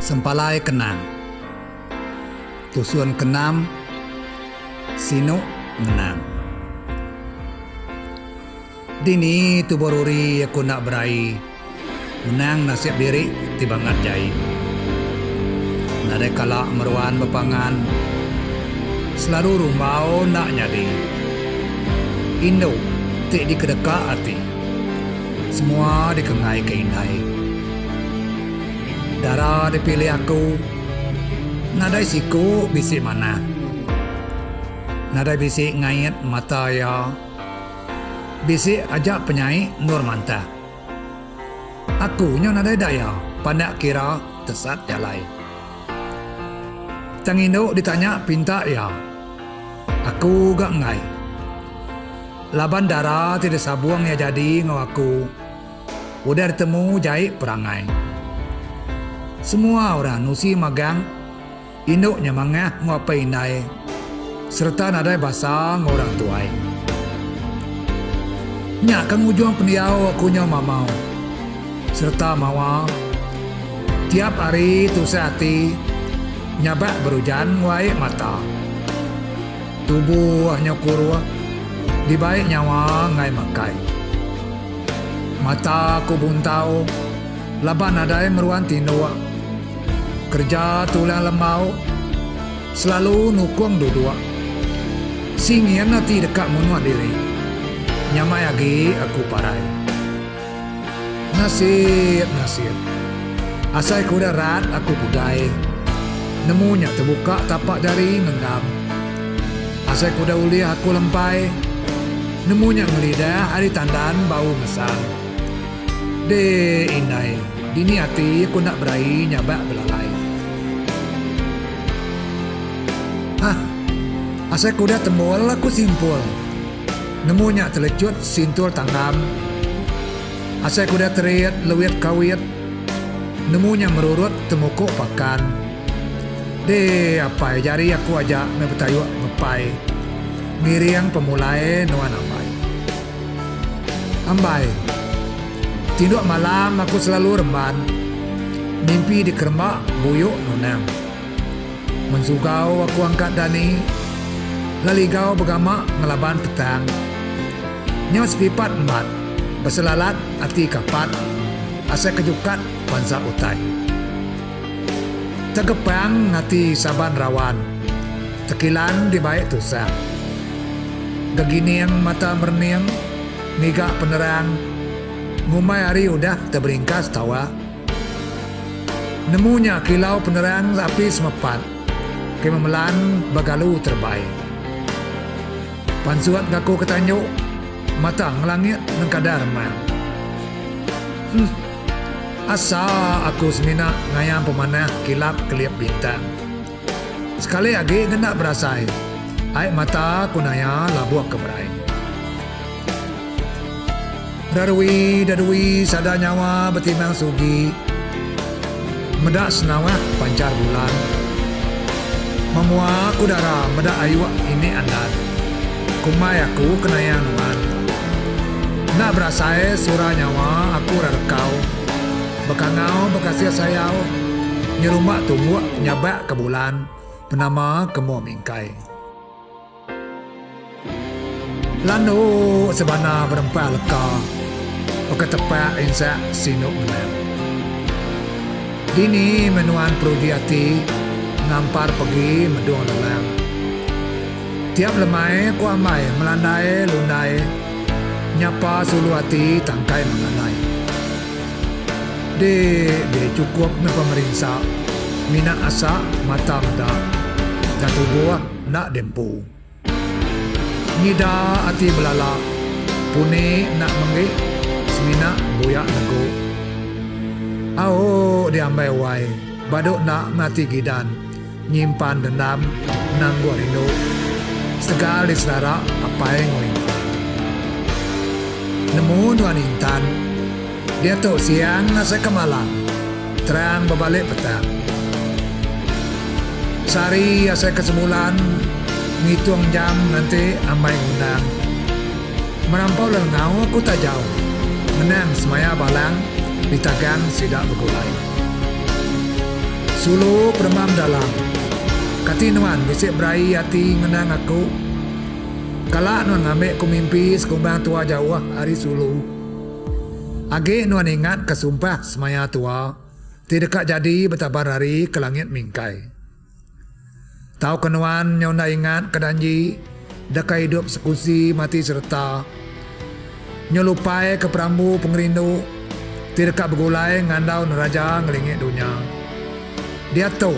Sempalai kenang. Tusuan kenam, sino menang. Dini tu boruri aku nak berai, menang nasib diri tiba ngarjai. Nadai kala meruan bepangan, selalu rumbau nak nyadi. Indo tik di kedeka hati, semua dikengai keindai. Darah dipilih aku, nadai siku bisik mana. Nadai bisik ngait mata ya, bisik ajak penyai nur manta. Aku nyo nadai daya, pandak kira tesat jalai. Tang induk ditanya pinta ya, aku gak ngai. Laban darah tidak sabuang ya jadi ngau aku, udah ditemu jahit perangai. Semua orang nusi magang, induknya mangah ngapai indai, serta nadai bahasa ngorang tuai. Nyak kang ujung pendiau aku nyo mamau, serta mawa, tiap hari tu sehati, nyabak berujan wai mata. Tubuh hanya kurwa, dibaik nyawa ngai makai. Mata ku buntau, laban nadai meruan tindua. Kerja tulang lemau, selalu nukung dudua. Singian nanti dekat menua diri, nyamai lagi aku parai. Nasib, asai kuda rat aku budai. Nemunya terbuka tapak jari ngenggam. Asai kuda uli aku lempai, nemunya ngelidah hari tandan bau mesam. De indai, dini hati aku nak berai nyabak belalai. Asai kuda tembol aku simpul, nemunya telecut sintul tanggam. Asai kuda teriat lewit kawit, nemunya merurut temukuk pakan. De apa jari aku ajak mebetayuk ngepai, miriang pemulai nuan ambai. Tinduk malam aku selalu remban, mimpi di kerembak buyuk nonang. Mensugau aku angkat dani, laligau bergamak ngelaban petang. Nyos pipat embat, berselalat hati kapat, asai kejukat bangsa utai. Tegepang hati saban rawan, tekilan di baik tusa. Geginiang mata merniang, migak penerang, ngumai hari udah terberingkas tawa. Nemunya kilau penerang api semepat, kememelan bagalu terbaik. Pansuat ngaku ketanyuk, mata ngelangit nengkadar remang. Asa aku semina ngayang pemanah kilap kelip bintang. Sekali lagi gendak berasai, air mata kunaya labuak keberai. Darwi sada nyawa betimang sugi, medak senawah pancar bulan. Memua kudara medak ayuak ini andan, kumai aku kenayang nuan. Nak berasai surah nyawa aku rarkau, bekangau bekasih sayau, nyerumbak tumbuh nyabak ke bulan, penama kemu mingkai. Lanu sebana berempah leka, peketepak insak sinuk menang. Dini menuan perudi hati, ngampar pergi medung lelang. Tiap lemai ku amai melandai lundai, nyapa sulu hati tangkai menganai. De cukup me pemerintah, mina asa mata meda, gatu buah nak dempu. Nida hati belala, pune nak menggik, semina buyak nego. Ao diambai wai, baduk nak mati gidan, nyimpan dendam, nang gua rindu. Segal di selera apa yang ngoin. Nemu nuan intan, dia tu siang nasa kemalang, terang berbalik petang. Sari asai kesemulan, ngitung jam nanti ambai ngundang. Merampau lengau aku tak jauh, menang semaya balang, ditagan sidak bergulai. Sulu peremam dalam. Kati nuan bisik berai hati ngenang aku. Kalak nuan ngambil ku mimpi sekumbang tua jauh hari sulu. Age nuan ingat kesumpah semaya tua. Tidak jadi betabar hari ke langit mingkai. Tahu kenuan nyonda ingat kedanji. Deka hidup sekusi mati serta. Nyelupai ke perambu pengerindu. Tidak bergulai ngandau neraja ngelingit dunia. Dia tahu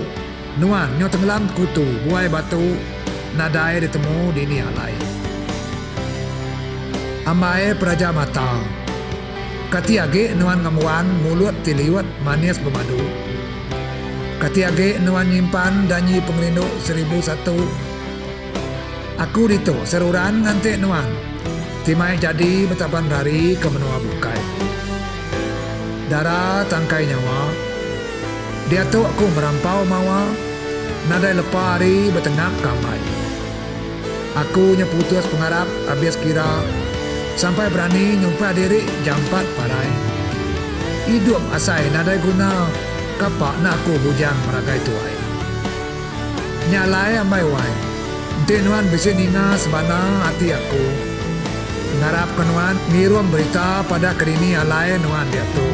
nuan nyo tenggelam kutu buai batu nadai ditemu dini alai. Ambai peraja mata. Kati age nuan ngamuan mulut tiliwat manis bermadu. Kati age nuan nyimpan danyi pengerindu 1001. Aku dito seruran nganti nuan. Timai jadi betapan dari ke menua bukai. Darah tangkai nyawa. Dia tu aku merampau mawa. Nadai lepa hari bertengah kamai. Aku nyeputus pengharap habis kira. Sampai berani nyumpah diri jam 4 parai. Hidup asai nadai guna. Kapak nak aku bujang meragai tuai. Nyalai ambai wai. Nanti nuan bisa nina sebana hati aku. Ngarap kenuan ngirum berita pada kerini alai nuan dia tu.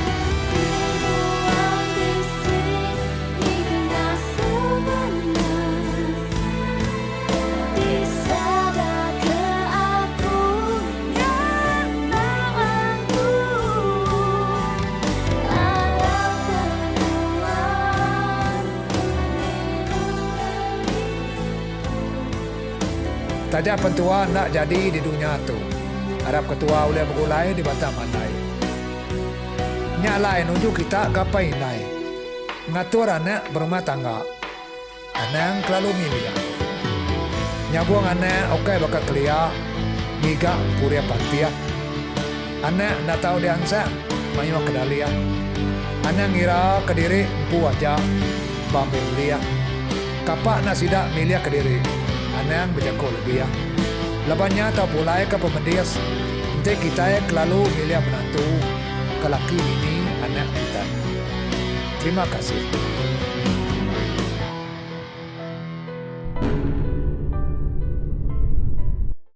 Taja pentua nak jadi di dunia tu. Harap ketua oleh bergulai di batam andai. Nyalai nuju kita kapai nai. Ngatur anak berumah tangga. Anak kelalu milia. Nyabuang anak okai bakal kelia. Miga puria pantia. Anak nak tahu diangsa. Mayu kedalia. Anak ngira kediri empu aja. Bambil lia. Kapak nak sidak milia kediri. Anang berjago lebih ya. Lebannya tak pulai ke pemedias. Nanti kita kelalu milih menantu. Kelaki ini anak kita. Terima kasih.